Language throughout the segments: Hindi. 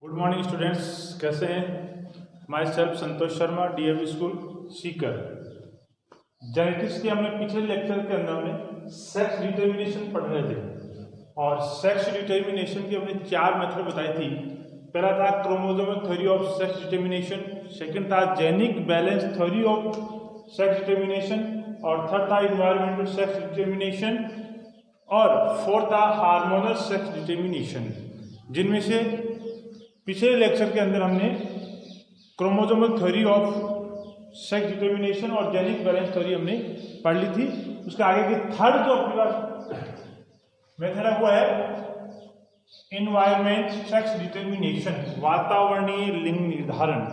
गुड मॉर्निंग स्टूडेंट्स, कैसे हैं? My self Santosh Sharma, DAV school Sikar. Genetics के हमने पिछले लेक्चर के अंदर हमने सेक्स डिटर्मिनेशन पढ़ रहे थे और सेक्स डिटर्मिनेशन की हमने 4 मेथड बताई थी। पहला था chromosomal theory of sex determination, second था genic balance theory of sex determination और थर्ड था इन्वायरमेंटल सेक्स डिटर्मिनेशन और फोर्थ था हार्मोनल सेक्स डिटर्मिनेशन। जिनमें से पिछले लेक्चर के अंदर हमने chromosomal theory of sex determination और जेनिक बैलेंस थ्योरी हमने पढ़ ली थी। उसके आगे की थर्ड जो अपने पास मेथड है वो है इन्वायरमेंट सेक्स डिटर्मिनेशन, वातावरणीय लिंग निर्धारण।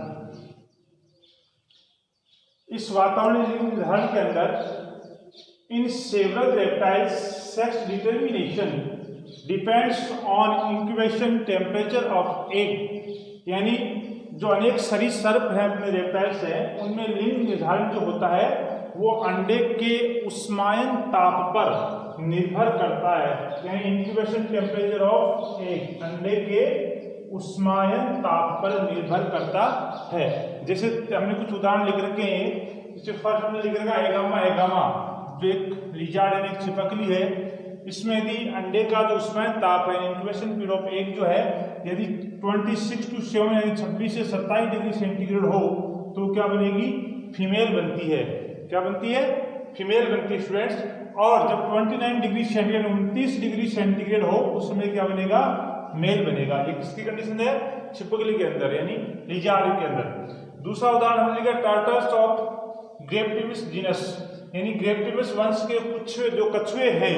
इस वातावरणीय लिंग निर्धारण के अंदर in several reptiles sex determination depends on incubation temperature of egg, यानी जो अनेक सरीसृप हैं अपने रेप्टाइल्स हैं उनमें लिंग निर्धारण जो होता है वो अंडे के उष्मायन ताप पर निर्भर करता है। यानी इंक्यूबेशन टेम्परेचर ऑफ एग अंडे के उष्मायन ताप पर निर्भर करता है। जैसे हमने कुछ उदाहरण लिख रखे हैं। इससे फर्स्ट हमने लिख रखा एगामा, जो एक लिजार्ड यानी छिपकली है। इसमें यदि अंडे का जो उष्मायन ताप है इंक्यूबेशन पीरियड ऑफ एग जो है यदि 26 to 7 यानी 26 से 27 डिग्री सेंटीग्रेड हो तो क्या बनेगी? फीमेल बनती है। क्या बनती है? फीमेल बनती है स्टूडेंट्स। और जब 29 डिग्री सेंटीग्रेड 29 डिग्री सेंटीग्रेड हो उस समय क्या बनेगा? मेल बनेगा। ये किसकी कंडीशन है? छिपकली के अंदर यानी लिजार्ड के अंदर। दूसरा उदाहरण हमने लिखा टर्टल्स ऑफ ग्रेप्टिमिस जीनस, यानी ग्रेप्टिमिस वंश के कुछ जो कछुए हैं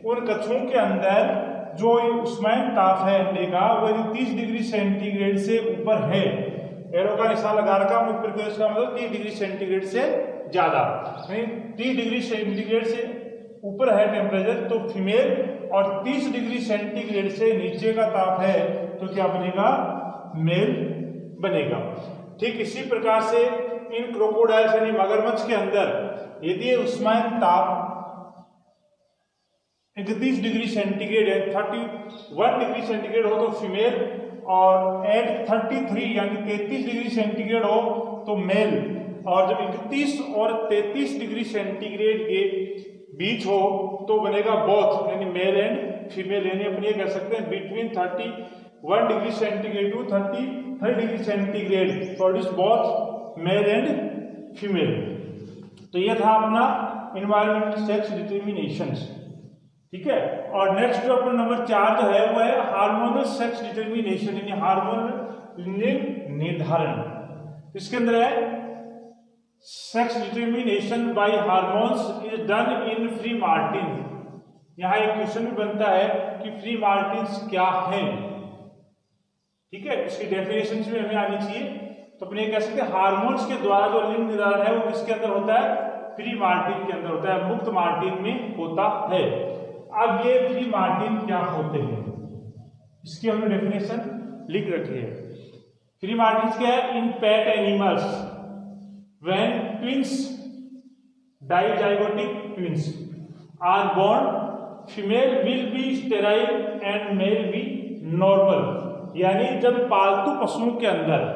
उन कछुओं के अंदर जो उष्मायन ताप है अंडे का वो 30 डिग्री सेंटीग्रेड से ऊपर है। एरो का निशान लगा रखा ऊपर को, इसका मतलब 30 डिग्री सेंटीग्रेड से ज्यादा, यानी 30 डिग्री सेंटीग्रेड से ऊपर है टेम्परेचर तो फीमेल, और 30 डिग्री सेंटीग्रेड से नीचे का ताप है तो क्या बनेगा? मेल बनेगा। ठीक इसी प्रकार से इन क्रोकोडाइल्स यानी मगरमच्छ के अंदर यदि उष्मायन ताप 31 डिग्री सेंटीग्रेड है 31 डिग्री सेंटीग्रेड हो तो फीमेल, और एट 33 यानी 33 डिग्री सेंटीग्रेड हो तो मेल, और जब 31 और 33 डिग्री सेंटीग्रेड के बीच हो तो बनेगा बोथ, यानी मेल एंड फीमेल। यानी अपन ये कह सकते हैं between 31 degree centigrade to 33 degree centigrade produce both male and female. तो ये था अपना इन्वायरमेंटल सेक्स डिटर्मिनेशन। ठीक है। और नेक्स्ट जो अपना नंबर 4 जो है वो है हार्मोनल सेक्स डिटर्मिनेशन, यानी हार्मोनल लिंग निर्धारण। इसके अंदर है sex determination by hormones is done in free Martin. यहाँ एक क्वेश्चन भी बनता है कि फ्री मार्टिन्स क्या है। ठीक है, इसकी डेफिनेशन भी हमें आनी चाहिए। तो अपने कह सकते हैं हार्मोन्स के द्वारा जो लिंग निर्धारण है वो किसके अंदर होता है? फ्री मार्टिन के अंदर होता है, मुक्त मार्टिन में होता है। अब ये फ्री मार्टिन क्या होते हैं इसकी हमने डेफिनेशन लिख रखी है। फ्री मार्टिन क्या है? In pet animals when twins dizygotic twins are born female will be sterile and male be normal. यानी जब पालतू पशुओं के अंदर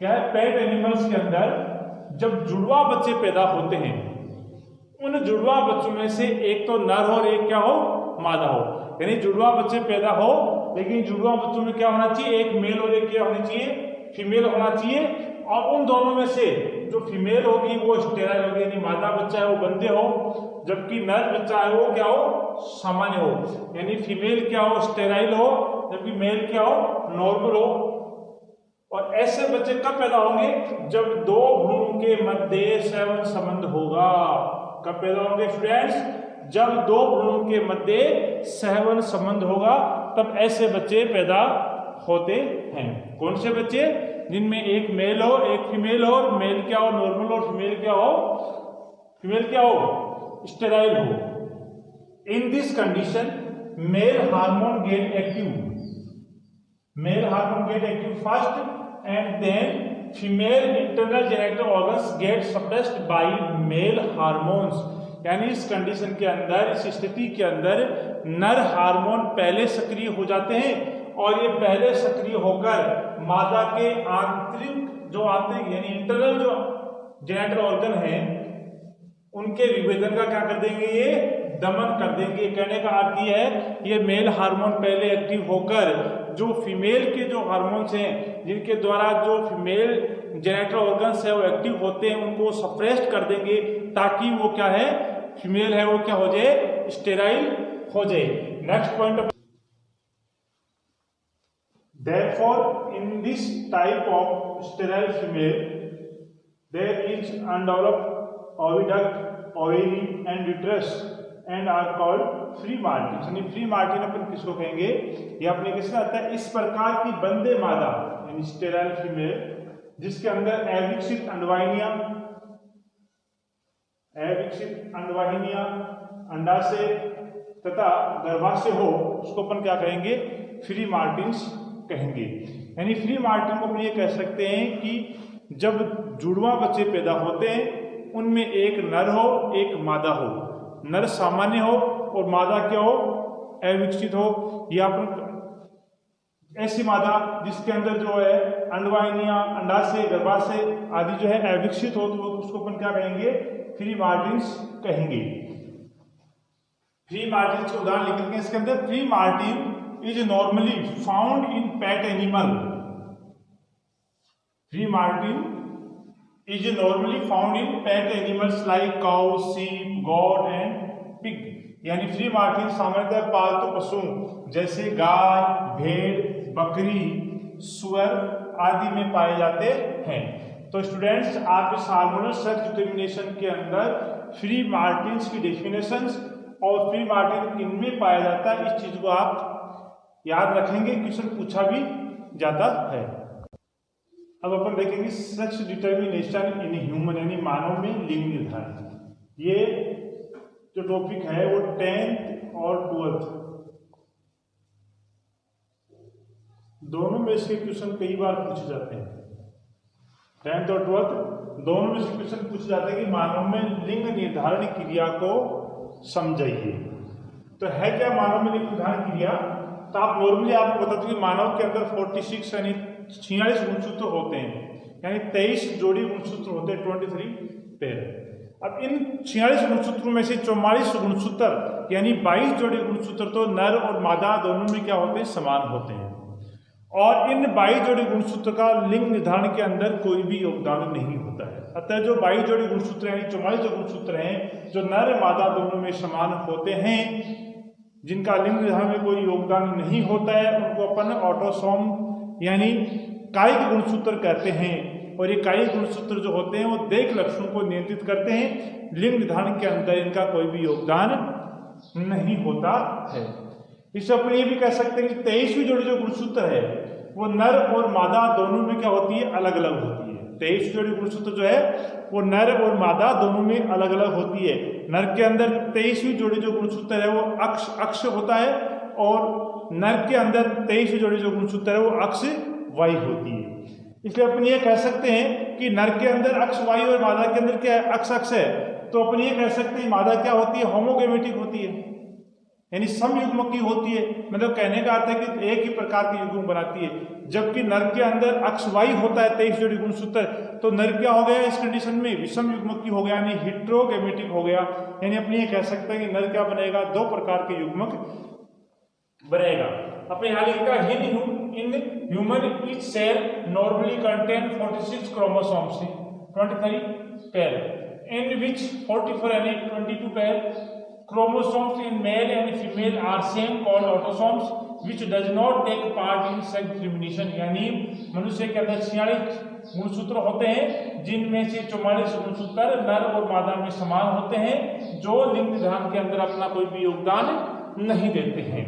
क्या है, पेट एनिमल्स के अंदर जब जुड़वा बच्चे पैदा होते हैं उन जुड़वा बच्चों में से एक तो नर हो और एक क्या हो? मादा हो। यानी जुड़वा बच्चे पैदा हो लेकिन जुड़वा बच्चों में क्या होना चाहिए? एक मेल और एक क्या होनी चाहिए? फीमेल होना चाहिए। और उन दोनों में से जो फीमेल होगी वो स्टेराइल होगी, यानी मादा बच्चा है वो बंदे हो, जबकि नर बच्चा है वो क्या हो? सामान्य हो। यानी फीमेल क्या हो? स्टेराइल हो, जबकि मेल क्या हो? नॉर्मल हो। और ऐसे बच्चे कब पैदा होंगे? जब 2 भ्रूण के मध्य सेवन संबंध होगा। कब पैदा होंगे स्टूडेंट्स? जब 2 भ्रूणों के मध्य सहवन संबंध होगा तब ऐसे बच्चे पैदा होते हैं। कौन से बच्चे? जिनमें एक मेल हो एक फीमेल हो, और मेल क्या हो? नॉर्मल हो, फीमेल क्या हो? फीमेल क्या हो? स्टेराइल हो। In this condition male hormone get active, male hormone get active first and then female internal genital organs get suppressed by male hormones. यानी इस कंडीशन के अंदर, इस स्थिति के अंदर नर हार्मोन पहले सक्रिय हो जाते हैं और ये पहले सक्रिय होकर मादा के आंतरिक यानी इंटरनल जो जेनेटल ऑर्गन है उनके विभेदन का क्या कर देंगे, ये दमन कर देंगे। कहने का अर्थ ये है, ये मेल हार्मोन पहले एक्टिव होकर जो फीमेल के जो हार्मोन्स हैं जिनके द्वारा जो फीमेल जेनेटल ऑर्गन्स है वो एक्टिव होते हैं उनको सप्रेस्ड कर देंगे, ताकि वो क्या है, फीमेल है वो क्या हो जाए, स्टेराइल हो जाए। Next point, therefore in this type of sterile female there is undeveloped oviduct, ovary and uterus and are called free Martin. यानी फ्री मार्टिन अपन किसको कहेंगे, ये अपने किसमें आता है, इस प्रकार की बंदे मादा यानी स्टेराइल फीमेल जिसके अंदर अविकसित अंडवाहिनियां अंडाशय तथा गर्भाशय हो, उसको अपन क्या कहेंगे, फ्री मार्टिन्स कहेंगे। यानी फ्री मार्टिन को अपन ये कह सकते हैं कि जब जुड़वा बच्चे पैदा होते हैं उनमें एक नर हो एक मादा हो, नर सामान्य हो और मादा क्या हो, अविकसित हो, या अपन ऐसी मादा जिसके अंदर जो है अंडवाहिनियां अंडाशय गर्भाशय आदि जो है अविकसित हो, तो उसको अपन क्या कहेंगे, फ्री मार्टिन्स कहेंगे। फ्री मार्टिन्स के उदाहरण लिख लेंगे इसके अंदर। Free Martin is normally found in pet animal. Free martin is normally found in pet animals like cow, sheep, goat and pig. यानी फ्री मार्टिन सामान्यतः पालतू पशुओं जैसे गाय, भेड़, बकरी, सुअर आदि में पाए जाते हैं। तो स्टूडेंट्स, आप इस हार्मोनल सेक्स डिटर्मिनेशन के अंदर फ्री मार्टिन्स की डेफिनेशंस और फ्री मार्टिन किनमें पाया जाता है, इस चीज को आप याद रखेंगे, क्वेश्चन पूछा भी जाता है। अब अपन देखेंगे सेक्स डिटर्मिनेशन इन ह्यूमन यानी मानव में लिंग निर्धारण। ये जो टॉपिक है वो 10th और 12th दोनों में इसके क्वेश्चन कई बार पूछे जाते हैं। 10th और 12th दोनों में से क्वेश्चन पूछे जाते हैं कि मानव में लिंग निर्धारण क्रिया को समझाइए। तो है क्या मानव में लिंग निर्धारण क्रिया, तो आप नॉर्मली आपको बता दूं कि मानव के अंदर 46 यानी 46 गुणसूत्र होते हैं, यानी 23 जोड़ी गुणसूत्र होते हैं, 23 पेयर। अब इन 46 गुणसूत्रों में से 44 गुणसूत्र यानी 22 जोड़ी गुणसूत्र तो नर और मादा दोनों में क्या होते हैं, समान होते हैं। और इन 22 जोड़ी गुणसूत्र का लिंग निर्धारण के अंदर कोई भी योगदान नहीं होता है। अतः जो 22 जोड़ी गुणसूत्र यानी 44 जो गुणसूत्र हैं जो नर मादा दोनों में समान होते हैं, जिनका लिंग निर्धारण में कोई योगदान नहीं होता है, उनको अपन ऑटोसोम यानी कायिक गुणसूत्र कहते हैं। और ये कायिक गुणसूत्र जो होते हैं वो देह लक्षणों को नियंत्रित करते हैं, लिंग निर्धारण के अंदर इनका कोई भी योगदान नहीं होता है। इससे अपन ये भी कह सकते हैं कि 23वीं जोड़ी जो गुणसूत्र है वो नर और मादा दोनों में क्या होती है, अलग अलग होती है। 23 जोड़ी गुणसूत्र जो है वो नर और मादा दोनों में अलग अलग होती है। नर के अंदर 23वीं जोड़ी जो गुणसूत्र है वो अक्ष होता है और नर के अंदर 23वीं जोड़ी जो गुणसूत्र है वो अक्ष वाई होती है। इसलिए अपन ये कह सकते हैं कि नर के अंदर अक्ष वाई और मादा के अंदर क्या है, अक्ष है। तो अपन ये कह सकते हैं मादा क्या होती है, होमोगैमेटिक होती है, यानी समयुग्मकी होती है। मतलब कहने का अर्थ है कि एक ही प्रकार की युग्म बनाती है। जबकि नर के अंदर अक्ष वाई होता है 23 जोड़ी गुणसूत्र, तो नर क्या हो गया इस कंडीशन में, विषम युग्मकी हो गया यानी हेटेरोगैमेटिक हो गया। यानी अपने ये कह सकते हैं कि नर क्या बनेगा, 2 प्रकार के युग्मक बनेगा। अपने यहाँ लिखा in human each cell normally contain 46 chromosomes 23 pair in which 44 यानी 22 pair chromosomes in male and female are same called autosomes which does not take part in sex discrimination। यानी मनुष्य के अंदर 46 गुणसूत्र होते हैं जिनमें से 44 गुणसूत्र नर और मादा में समान होते हैं, जो लिंग निर्धारण के अंदर अपना कोई भी योगदान नहीं देते हैं।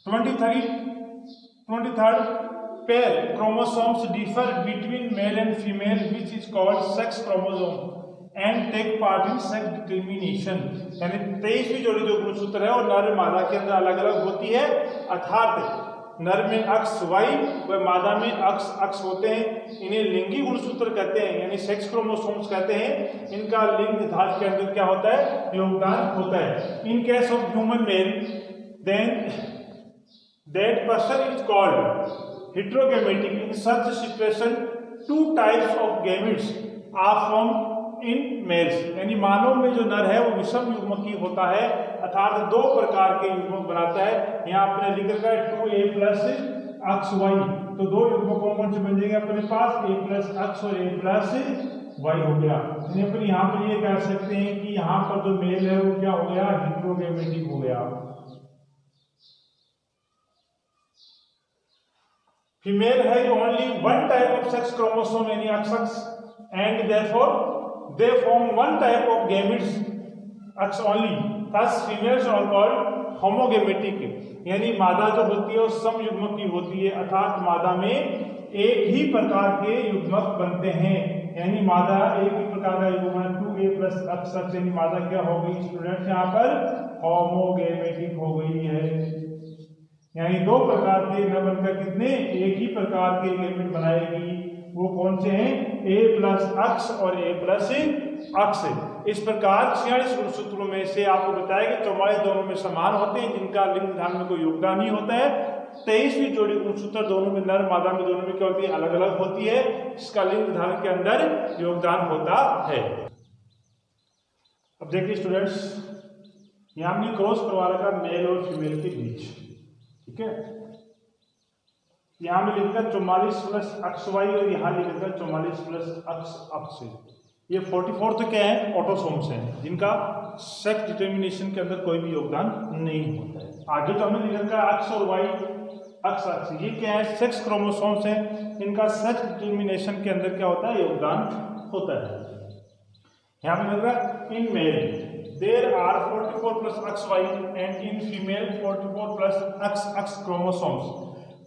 23rd pair chromosomes differ between male and female which is called sex chromosome and take part in sex determination. यानी 23वीं जोड़ी जो गुणसूत्र है और नर मादा के अंदर अलग अलग होती है, अर्थात नर में अक्ष वाई व मादा में अक्ष होते हैं। इन्हें लिंगी गुणसूत्र कहते हैं यानी सेक्स क्रोमोसोम्स कहते हैं। इनका लिंग निर्धारण के अंदर क्या होता है, योगदान होता है। In case of human male then that person is called heterogametic. In such situation, two types of gametes are formed in males. यानी मानव में जो नर है वो विषम युग्मकी होता है, अर्थात दो प्रकार के युग्मक बनाता है। यहाँ आपने लिख रखा है 2a प्लस XY, तो दो युग्मक कौन से बन जाएंगे अपने पास, a प्लस x और a प्लस y हो गया। फिर यहाँ पर ये कह सकते हैं कि यहाँ पर जो मेल है वो क्या हो गया, हेटेरोगेमेटिक हो गया। Female has only one type of sex chromosome यानी XX and therefore they form one type of gametes X only. Thus females are called homogametic, यानी मादा जो होती है वो समयुग्मक की होती है, अर्थात मादा में एक ही प्रकार के युग्मक बनते हैं। यानी मादा एक ही प्रकार का युग्मक 2a प्लस XX, यानी मादा क्या हो गई स्टूडेंट्स यहाँ पर होमोगेमेटिक हो गई है। यानी दो प्रकार के न बनकर कितने एक ही प्रकार के गेमेट बनाएगी, वो कौन से हैं, a प्लस x और a प्लस x। इस प्रकार 46 गुणसूत्रों में से आपको बताया कि 44 दोनों में समान होते हैं, जिनका लिंग निर्धारण में कोई योगदान नहीं होता है। 23वीं जोड़ी गुणसूत्र दोनों में नर मादा में दोनों में क्या होती है, अलग अलग होती है, इसका लिंग निर्धारण के अंदर योगदान होता है। अब देखिए स्टूडेंट्स, यहाँ हमने क्रॉस करवा रखा मेल और फीमेल के बीच, ठीक है। यहाँ में लिखा 44 प्लस XY और यहाँ लिखा 44 प्लस XX। ये 44 तो क्या है, ऑटोसोम्स हैं, जिनका सेक्स डिटर्मिनेशन के अंदर कोई भी योगदान नहीं होता है। आगे तो हमें लिखा है X और Y, XX ये क्या है, सेक्स क्रोमोसोम्स हैं, इनका सेक्स डिटर्मिनेशन के अंदर क्या होता है, योगदान होता है। यहाँ पे लिखा in male there are 44 plus XY and in female 44 plus XX chromosomes.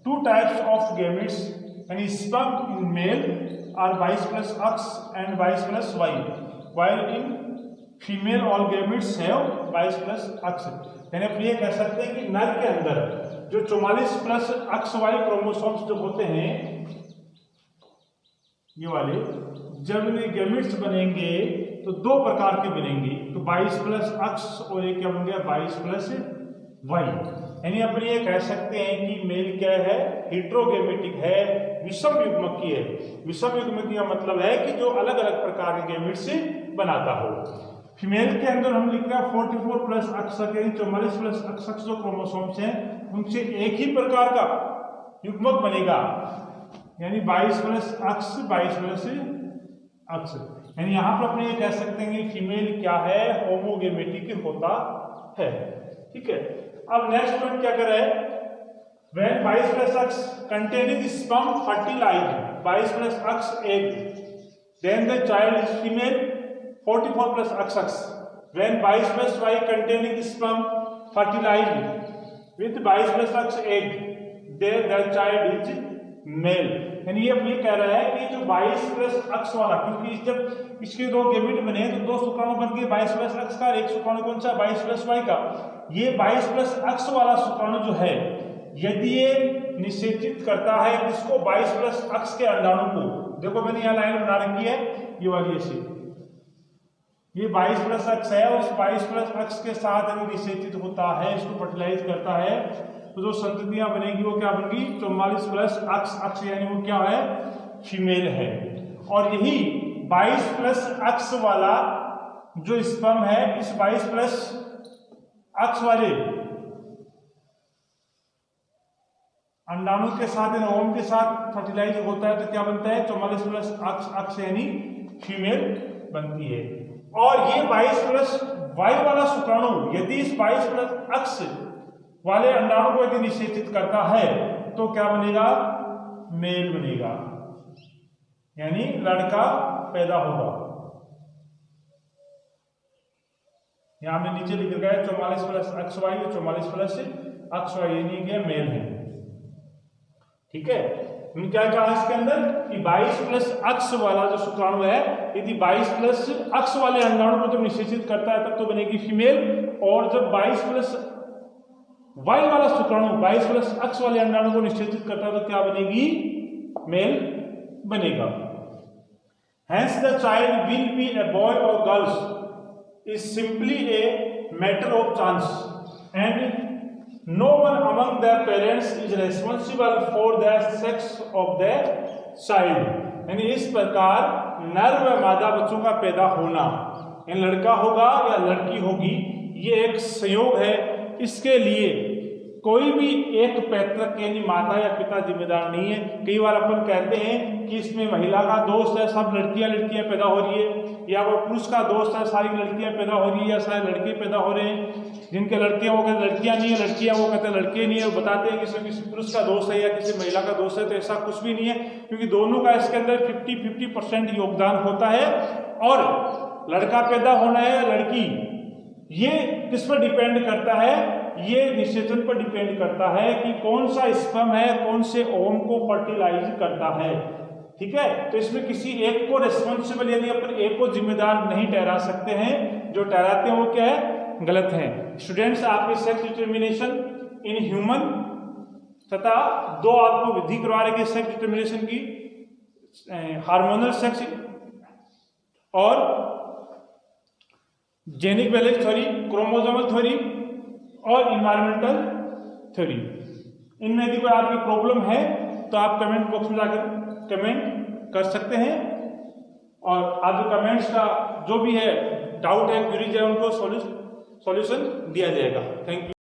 Two types of gametes, and sperm in male are Y plus X and Y plus Y, while in female all gametes have Y plus X। यानी आप ये कह सकते हैं कि नर के अंदर जो 44 प्लस XY क्रोमोसोम्स जो होते हैं ये वाले, जब इन्हें गैमेट्स बनेंगे तो दो प्रकार के बनेंगे, तो 22 प्लस x और एक क्या बन गया 22 प्लस y। यानी अपन ये कह सकते हैं कि मेल क्या है, हेटेरोगेमेटिक है, विषम युग्मकी है। विषम युग्मकी का मतलब है कि जो अलग अलग प्रकार के गैमेट से बनाता हो। फीमेल के अंदर हम लिख रहे हैं 44 प्लस x, 44 प्लस XX जो क्रोमोसोम्स हैं उनसे एक ही प्रकार का युग्मक बनेगा, यानी 22 प्लस x 22 प्लस x। यानी यहाँ पर अपने ये कह सकते हैं कि फीमेल क्या है, होमोगेमेटिक होता है, ठीक है। अब नेक्स्ट पॉइंट क्या कर रहा है, when 22 plus x containing sperm fertilize 22 plus x egg, then the child is female 44 plus XX। when 22 plus y containing sperm fertilize with 22 plus x egg, then the child is male. यानी ये अब ये कह रहा है कि जो 22 प्लस x वाला, क्योंकि जब इसके दो गेमेट बने तो दो शुक्राणु बन के 22 प्लस x का, एक शुक्राणु कौन सा 22 प्लस y का। ये 22 प्लस x वाला शुक्राणु जो है, यदि ये निषेचित करता है किसको, 22 प्लस x के अंडाणु को, देखो मैंने यहाँ लाइन बना रखी है ये वाली ऐसी, ये 22 प्लस x है और इस 22 प्लस x के साथ यदि निषेचित होता है, इसको फर्टिलाइज करता है, तो जो संततियां बनेगी वो क्या बनेगी 44 प्लस x, यानी वो क्या है, फीमेल है। और यही 22 प्लस x वाला जो स्पर्म है, इस 22 प्लस x वाले अंडाणु के साथ, ओवम के साथ फर्टिलाइज होता है तो क्या बनता है 44 प्लस x, यानी फीमेल बनती है। और ये 22 प्लस y वाला शुक्राणु यदि इस 22 प्लस x वाले अंडाणु को यदि निषेचित करता है तो क्या बनेगा, मेल बनेगा, यानी लड़का पैदा होगा। यहां में नीचे लिख रखा है 44 प्लस XY और 44 प्लस XY, यानी कि मेल है, ठीक है। क्या कहा इसके अंदर कि 22 प्लस x वाला जो शुक्राणु है, यदि 22 प्लस x वाले अंडाणु को जब निषेचित करता है तब तो बनेगी फीमेल, और जब 22 प्लस y वाला शुक्राणु 22 प्लस x वाले अंडाणु को निषेचित करता है तो क्या बनेगी, मेल बनेगा। Hence the child will be a boy or girl is simply a matter of chance and no one among the parents is responsible for the sex of the child. यानी इस प्रकार नर व मादा बच्चों का पैदा होना, यानी लड़का होगा या लड़की होगी, ये एक संयोग है। इसके लिए कोई भी एक पैतृक यानी माता या पिता जिम्मेदार नहीं है। कई बार अपन कहते हैं कि इसमें महिला का दोष है, सब लड़कियां पैदा हो रही है, या वो पुरुष का दोष है, सारी लड़कियां पैदा हो रही है या सारे लड़के पैदा हो रहे हैं। जिनके लड़के वो कहते लड़कियां नहीं है, लड़कियां वो कहते लड़के नहीं है। वो बताते हैं कि किसी पुरुष का दोष है या किसी महिला का दोष है, तो ऐसा कुछ भी नहीं है, क्योंकि दोनों का इसके अंदर 50-50% योगदान होता है। और लड़का पैदा होना है या लड़की, ये किस पर डिपेंड करता है? ये निषेचन पर डिपेंड करता है कि कौन सा स्पर्म है, कौन से ओवम को फर्टिलाइज करता है। ठीक है, तो इसमें किसी एक को रेस्पॉन्सिबल यानी अपन एक को जिम्मेदार नहीं ठहरा सकते हैं। जो ठहराते हैं वो क्या है? गलत है। स्टूडेंट्स, आपके सेक्स डिटर्मिनेशन इन ह्यूमन तथा दो आपको विधि करवा रहे सेक्स डिटर्मिनेशन की, हार्मोनल सेक्स और genic balance theory, chromosomal theory और इन्वायरमेंटल थ्योरी। इनमें यदि कोई आपकी प्रॉब्लम है तो आप कमेंट बॉक्स में जाकर कमेंट कर सकते हैं, और आपके कमेंट्स का जो भी है डाउट है, क्वेरीज है, उनको सॉल्यूशन दिया जाएगा। Thank you.